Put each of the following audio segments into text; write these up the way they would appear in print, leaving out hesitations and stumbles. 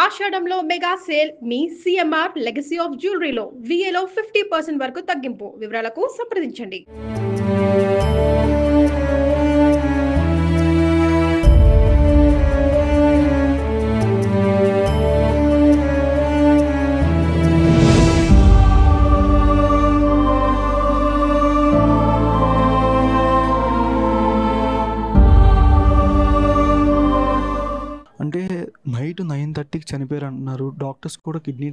ఆషాఢంలో mega sale మీ CMR legacy of జ్యువెలరీలో విఏలో 50% వరకు తగ్గింపు. వివరాలకు సంప్రదించండి. అంటే నైట్ 9:30కి చనిపోయారు అంటున్నారు. డాక్టర్స్ కూడా కిడ్నీ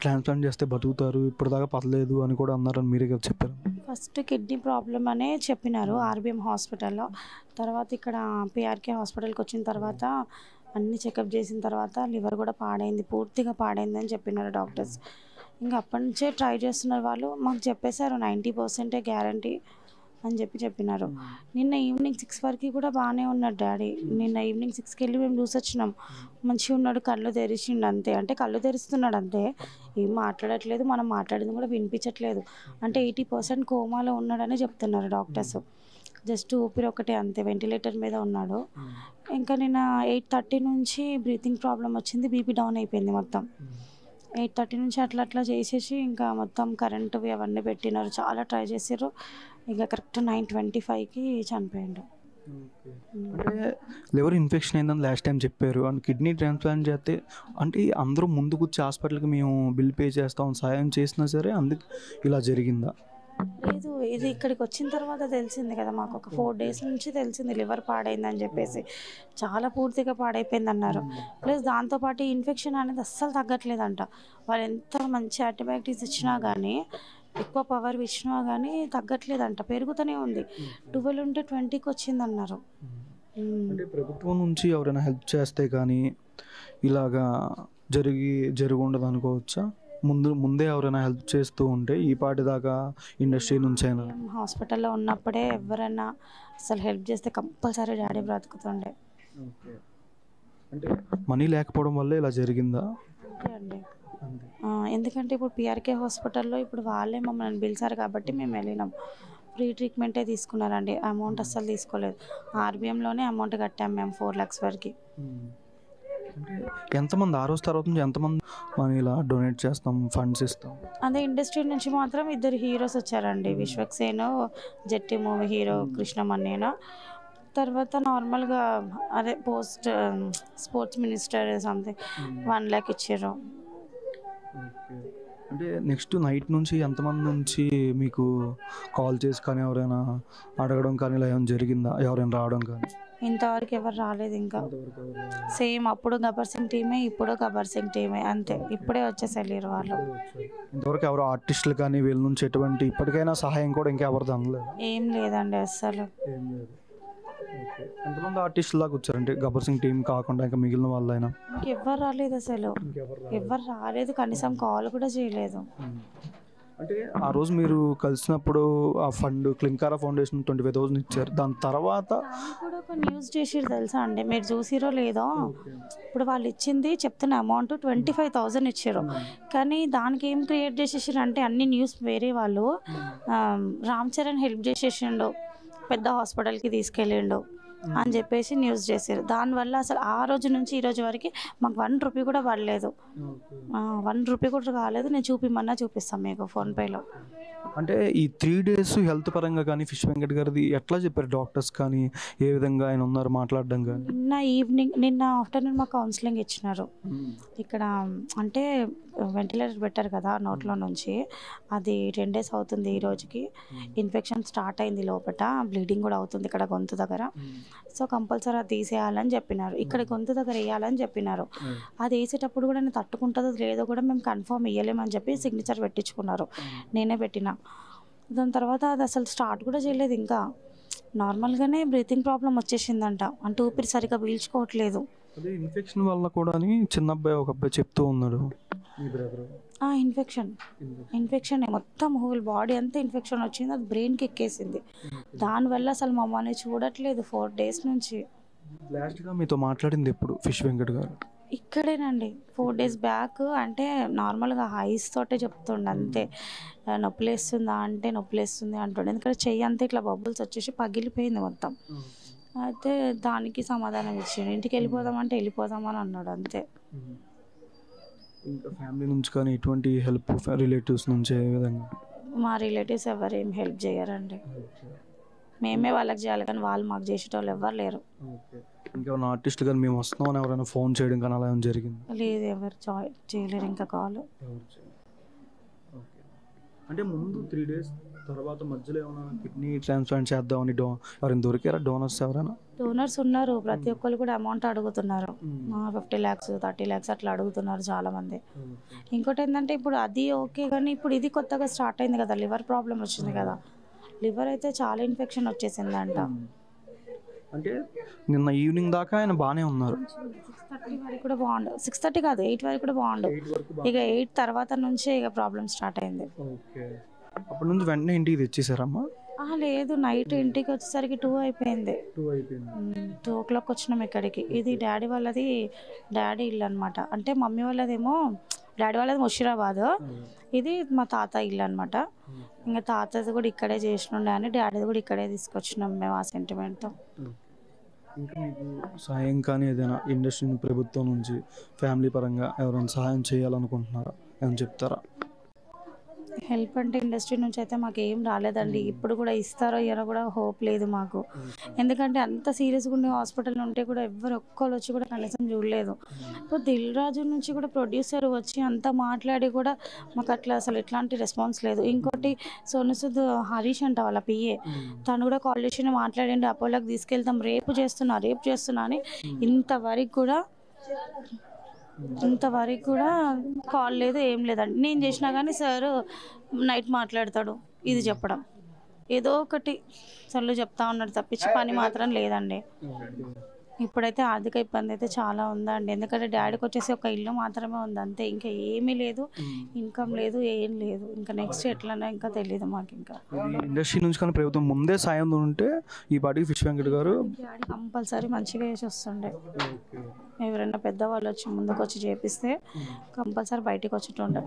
ట్రాన్స్‌ప్లాంట్ చేస్తే బతుకుతారు. ఇప్పటిదాకా పర్లేదు అని కూడా అన్నారని మీరే కదా చెప్పారు. ఫస్ట్ కిడ్నీ ప్రాబ్లమ్ అనే చెప్పినారు ఆర్బీఎం హాస్పిటల్లో. తర్వాత ఇక్కడ పిఆర్కే హాస్పిటల్కి వచ్చిన తర్వాత అన్ని చెకప్ చేసిన తర్వాత లివర్ కూడా పాడైంది, పూర్తిగా పాడైంది అని చెప్పినారు డాక్టర్స్. ఇంకా అప్పటి నుంచే ట్రై చేస్తున్నారు వాళ్ళు. మాకు చెప్పేశారు 90% గ్యారంటీ అని చెప్పినారు. నిన్న ఈవినింగ్ 6 వరకు కూడా బాగానే ఉన్నాడు డాడీ. నిన్న ఈవినింగ్ 6కి వెళ్ళి మేము చూసి వచ్చినాం. మంచిగా ఉన్నాడు, కళ్ళు తెరిచిండు అంతే. అంటే కళ్ళు తెరుస్తున్నాడు అంతే, ఏం మాట్లాడట్లేదు, మనం మాట్లాడింది కూడా వినిపించట్లేదు. అంటే 80% కోమాలో ఉన్నాడని చెప్తున్నారు డాక్టర్స్. జస్ట్ ఊపిరి ఒకటే అంతే, వెంటిలేటర్ మీద ఉన్నాడు. ఇంకా నిన్న 8:30 నుంచి బ్రీతింగ్ ప్రాబ్లం వచ్చింది, బీపీ డౌన్ అయిపోయింది మొత్తం. 8:30 నుంచి అట్లా చేసేసి ఇంకా మొత్తం కరెంటువి అవన్నీ పెట్టినారు, చాలా ట్రై చేసారు. ఇక కరెక్ట్ 9:25కి చనిపోయాడు. అంటే లివర్ ఇన్ఫెక్షన్ అయిందని లాస్ట్ టైం చెప్పారు. అండ్ కిడ్నీ ట్రాన్స్ప్లాంట్ చేస్తే అంటే అందరూ ముందుకు వచ్చి హాస్పిటల్కి మేము బిల్ పే చేస్తాం సాయం చేసినా సరే అందుకు ఇలా జరిగిందా? లేదు, ఇది ఇక్కడికి వచ్చిన తర్వాత తెలిసింది కదా మాకు. ఒక 4 డేస్ నుంచి తెలిసింది లివర్ పాడైందని చెప్పేసి. చాలా పూర్తిగా పాడైపోయింది అన్నారు. ప్లస్ దాంతోపాటు ఇన్ఫెక్షన్ అనేది అస్సలు తగ్గట్లేదంట. వాళ్ళు ఎంత మంచి యాంటీబయాటిక్స్ ఇచ్చినా కానీ, ఎక్కువ పవర్ ఇచ్చినా కానీ తగ్గట్లేదంట, పెరుగుతూనే ఉంది. 12 ఉంటే 20కి వచ్చిందన్నారు. అంటే ప్రభుత్వం నుంచి ఎవరైనా హెల్ప్ చేస్తే కానీ ఇలాగా జరిగి ఉండదు అనుకోవచ్చా? ముందే ఎవరైనా హెల్ప్ చేస్తూ ఉంటే ఈ పాటి దాకా ఇండస్ట్రీ నుంచి అయినా. హాస్పిటల్లో ఉన్నప్పుడే ఎవరైనా అసలు హెల్ప్ చేస్తే కంపల్సరీ డాడీ బ్రతుకుతుండే. అంటే మనీ లేకపోవడం వల్ల ఇలా జరిగిందా? అండి, ఎందుకంటే ఇప్పుడు పిఆర్కే హాస్పిటల్లో ఇప్పుడు వాళ్ళే మమ్మల్ని పిలిచారు కాబట్టి మేము వెళ్ళినాం. ఫ్రీ ట్రీట్మెంటే తీసుకున్నారండి, అమౌంట్ అస్సలు తీసుకోలేదు. ఆర్బీఎంలోనే అమౌంట్ కట్టాము మేము 4 lakhs వరకు. ఎంతమంది ఆ రోజు తర్వాత నుంచి ఎంతమంది మనం ఇలా డొనేట్ చేస్తాం, ఫండ్స్ ఇస్తాం? అదే ఇండస్ట్రీ నుంచి మాత్రం 2 హీరోస్ వచ్చారండి, విశ్వక్సేన్, జట్టి మూవీ హీరో కృష్ణమన్నేన. తర్వాత నార్మల్గా అదే స్పోర్ట్స్ మినిస్టర్ సంథింగ్ 1 lakh ఇచ్చారు. అంటే నెక్స్ట్ నైట్ నుంచి ఎంతమంది నుంచి మీకు కాల్ చేసి కానీ ఎవరైనా అడగడం కానీ ఇలా ఏమైనా జరిగిందా? ఎవరైనా రావడం కానీ? ఇంతవరకు ఎవరు రాలేదు ఇంకా. సేమ్ అప్పుడు గబ్బర్ సింగ్ టీమే, ఇప్పుడు గబ్బర్ సింగ్ టీమే అంతే. ఇప్పుడే వచ్చేసారు వాళ్ళు. ఇంతవరకు ఎవరు ఆర్టిస్టులు కానీ వీళ్ళ నుంచి ఎటువంటి ఇప్పటికైనా సహాయం కూడా ఇంకా ఎవరిది అందలేదు? ఏం లేదండి అస్సలు. ఎంతమంది ఆర్టిస్టులు దాకా వచ్చారంటే గబ్బర్ సింగ్ టీం కాకుండా ఇంకా మిగిలిన వాళ్ళైనా? ఇంకెవ్వరు రాలేదు అసలు, ఎవరు రాలేదు, కనీసం కాల్ కూడా చేయలేదు. అంటే ఆ రోజు మీరు కలిసినప్పుడు ఆ ఫండ్ క్లింకారా ఫౌండేషన్ 25,000 ఇచ్చారు. దాని తర్వాత కూడా ఒక న్యూస్ చేసిరు తెలుసా అండి, మీరు చూసిరో లేదో. ఇప్పుడు వాళ్ళు ఇచ్చింది చెప్తున్న అమౌంట్ 25,000 ఇచ్చారు. కానీ దానికి ఏం క్రియేట్ చేసేసారు అంటే అన్ని న్యూస్ వేరే వాళ్ళు, రామ్ చరణ్ హెల్ప్ చేసేసిండు, పెద్ద హాస్పిటల్కి తీసుకెళ్ళిండు అని చెప్పేసి న్యూస్ చేశారు. దానివల్ల అసలు ఆ రోజు నుంచి ఈ రోజు వరకు మాకు 1 రూపీ కూడా పడలేదు. 1 రూపీ కూడా కాలేదు. నేను చూపిస్తాను మీకు ఫోన్పేలో. అంటే ఈ 3 days హెల్త్ పరంగా కానీ ఫిష్ వెంకట్ గారిది ఎట్లా చెప్పారు డాక్టర్స్ కానీ, ఏ విధంగా ఆయన ఉన్నారు మాట్లాడడం కానీ? నిన్న ఆఫ్టర్నూన్ మాకు కౌన్సిలింగ్ ఇచ్చినారు. ఇక్కడ అంటే వెంటిలేటర్ పెట్టారు కదా నోట్లో నుంచి, అది 10 days అవుతుంది ఈ రోజుకి. ఇన్ఫెక్షన్ స్టార్ట్ అయింది లోపల, బ్లీడింగ్ కూడా అవుతుంది ఇక్కడ గొంతు దగ్గర. సో కంపల్సరీ అది తీసేయాలని చెప్పినారు, ఇక్కడ గొంతు దగ్గర వేయాలని చెప్పినారు. అది వేసేటప్పుడు కూడా నేను తట్టుకుంటుందో లేదో కూడా మేము కన్ఫర్మ్ ఇవ్వలేమని చెప్పి సిగ్నేచర్ పెట్టించుకున్నారు, నేనే పెట్టిన. దాని తర్వాత అది అసలు స్టార్ట్ కూడా చేయలేదు ఇంకా. నార్మల్గానే బ్రీతింగ్ ప్రాబ్లం వచ్చేసిందంట, అంటే ఊపిరి సరిగ్గా పీల్చుకోవట్లేదు. అదే ఇన్ఫెక్షన్ వల్ల కూడా అని చిన్న అబ్బాయి ఒక అబ్బాయి చెప్తూ ఉన్నాడు. ఇన్ఫెక్షన్ మొత్తం హోల్ బాడీ అంతా ఇన్ఫెక్షన్ వచ్చింది, అది బ్రెయిన్కి ఎక్కేసింది. దానివల్ల అసలు మమ్మల్ని చూడట్లేదు 4 days నుంచి. లాస్ట్గా మీతో మాట్లాడింది ఎప్పుడు ఫిష్ వెంకట్ గారు? ఇక్కడేనండి 4 days బ్యాక్. అంటే నార్మల్గా ఐస్ తోటే చెప్తుండే అంతే. నొప్పిలేస్తుందా అంటే నొప్పిలేస్తుంది అంటుండే, ఎందుకంటే చెయ్యి అంతా ఇట్లా బబుల్స్ వచ్చేసి పగిలిపోయింది మొత్తం. అయితే దానికి సమాధానం ఇచ్చిండు, ఇంటికి వెళ్ళిపోదామంటే వెళ్ళిపోదామని అన్నాడు అంతే. ఇంకా ఫ్యామిలీ నుంచి కానీ ఎటువంటి హెల్ప్ రిలేటివ్స్ నుంచి ఏ విధంగా? మా రిలేటివ్స్ ఎవరు ఏం హెల్ప్ చేయరండి. మేమే వాళ్ళకి చేయాలి కానీ వాళ్ళు మాకు చేసేటోళ్ళు ఎవ్వరు లేరు. ఇంకేమైనా ఆర్టిస్ట్ కానీ మేము వస్తున్నామని ఎవరైనా ఫోన్ చేయడం కానీ అలా ఏమైనా జరిగింది? లేదు, ఎవరు చేయలేరు ఇంకా కాల్. అంటే ముందు 3 days తర్వాత మధ్యలో ఏమైనా కిడ్నీ ట్రాన్స్ప్లాంట్ చేద్దామని ఎవరైనా దొరికారా డోనర్స్? ఎవరైనా డోనర్స్ ఉన్నారు, ప్రతి ఒక్కరు కూడా అమౌంట్ అడుగుతున్నారు. 50 lakhs 30 lakhs అట్లా అడుగుతున్నారు చాలామంది. ఇంకోటి ఏంటంటే ఇప్పుడు అది ఓకే కానీ ఇప్పుడు ఇది కొత్తగా స్టార్ట్ అయింది కదా, లివర్ ప్రాబ్లం వచ్చింది కదా. లివర్ అయితే చాలా ఇన్ఫెక్షన్ వచ్చేసిందంట. అంటే నిన్న ఈవినింగ్ దాకా ఆయన బాగానే ఉన్నారు. 6:30 వరకు కూడా బాగుండు, 6:30 కాదు 8 వరకు కూడా బాగుండు. ఇక 8 తర్వాత నుంచే ఇక ప్రాబ్లం స్టార్ట్ అయింది. అప్పటి నుంచి వెంటనే ఇంటికి తెచ్చేసారమ్మా? లేదు, నైట్ ఇంటికి వచ్చేసరికి 2 అయిపోయింది. 2 o'clock వచ్చినాం ఇక్కడికి. ఇది డాడీ వాళ్ళది, డాడీ ఇల్లు అనమాట. అంటే మమ్మీ వాళ్ళదేమో, డాడీ వాళ్ళది ముషీరాబాద్, ఇది మా తాత ఇల్లు అనమాట. ఇంకా తాతది కూడా ఇక్కడే చేసినుండే అని డాడీది కూడా ఇక్కడే తీసుకొచ్చినాం మేము ఆ సెంటిమెంట్తో. ఇంకా మీకు సాయం కానీ ఏదైనా ఇండస్ట్రీ ప్రభుత్వం నుంచి ఫ్యామిలీ పరంగా ఎవరైనా సహాయం చేయాలనుకుంటున్నారా? ఏమైనా చెప్తారా? హెల్ప్ అంటే ఇండస్ట్రీ నుంచి అయితే మాకు ఏం రాలేదండి. ఇప్పుడు కూడా ఇస్తారో ఇయ్యారో కూడా హోప్ లేదు మాకు. ఎందుకంటే అంత సీరియస్గా ఉండే హాస్పిటల్ ఉంటే కూడా ఎవ్వరు ఒక్కరు వచ్చి కూడా కనీసం చూడలేదు. ఇప్పుడు దిల్ రాజు నుంచి కూడా ప్రొడ్యూసర్ వచ్చి అంతా మాట్లాడి కూడా మాకు అట్లా అసలు ఎట్లాంటి రెస్పాన్స్ లేదు. ఇంకోటి సోను సూద్ హరీష్ అంట వాళ్ళ పిఏ, తను కూడా కాల్ చేసి మాట్లాడండి, అపోలోకి తీసుకెళ్తాం, రేపు చేస్తున్నా అని ఇంతవరకు కూడా కాల్ లేదు, ఏం లేదండి. నేను చేసినా కానీ సార్ నైట్ మాట్లాడతాడు, ఇది చెప్పడం ఏదో ఒకటి సర్లు చెప్తా ఉన్నాడు తప్పించి పని మాత్రం లేదండి. ఇప్పుడైతే ఆర్థిక ఇబ్బంది అయితే చాలా ఉందండి. ఎందుకంటే డాడీకి వచ్చేసి ఒక ఇల్లు మాత్రమే ఉంది అంతే, ఇంకా ఏమీ లేదు, ఇన్కమ్ లేదు, ఏం లేదు. ఇంకా నెక్స్ట్ ఎట్లన్నా ఇంకా తెలియదు మాకు. ఇంకా ఇండస్ట్రీ నుంచి కానీ ప్రభుత్వం ముందే సాయం ఉంటే ఈ పాటికి ఫిష్ వెంకట్ గారు డాడీ కంపల్సరీ మంచిగా వేసి వస్తుండే. ఎవరైనా పెద్దవాళ్ళు వచ్చి ముందుకు వచ్చి చేపిస్తే కంపల్సరీ బయటికి వచ్చేటుండే.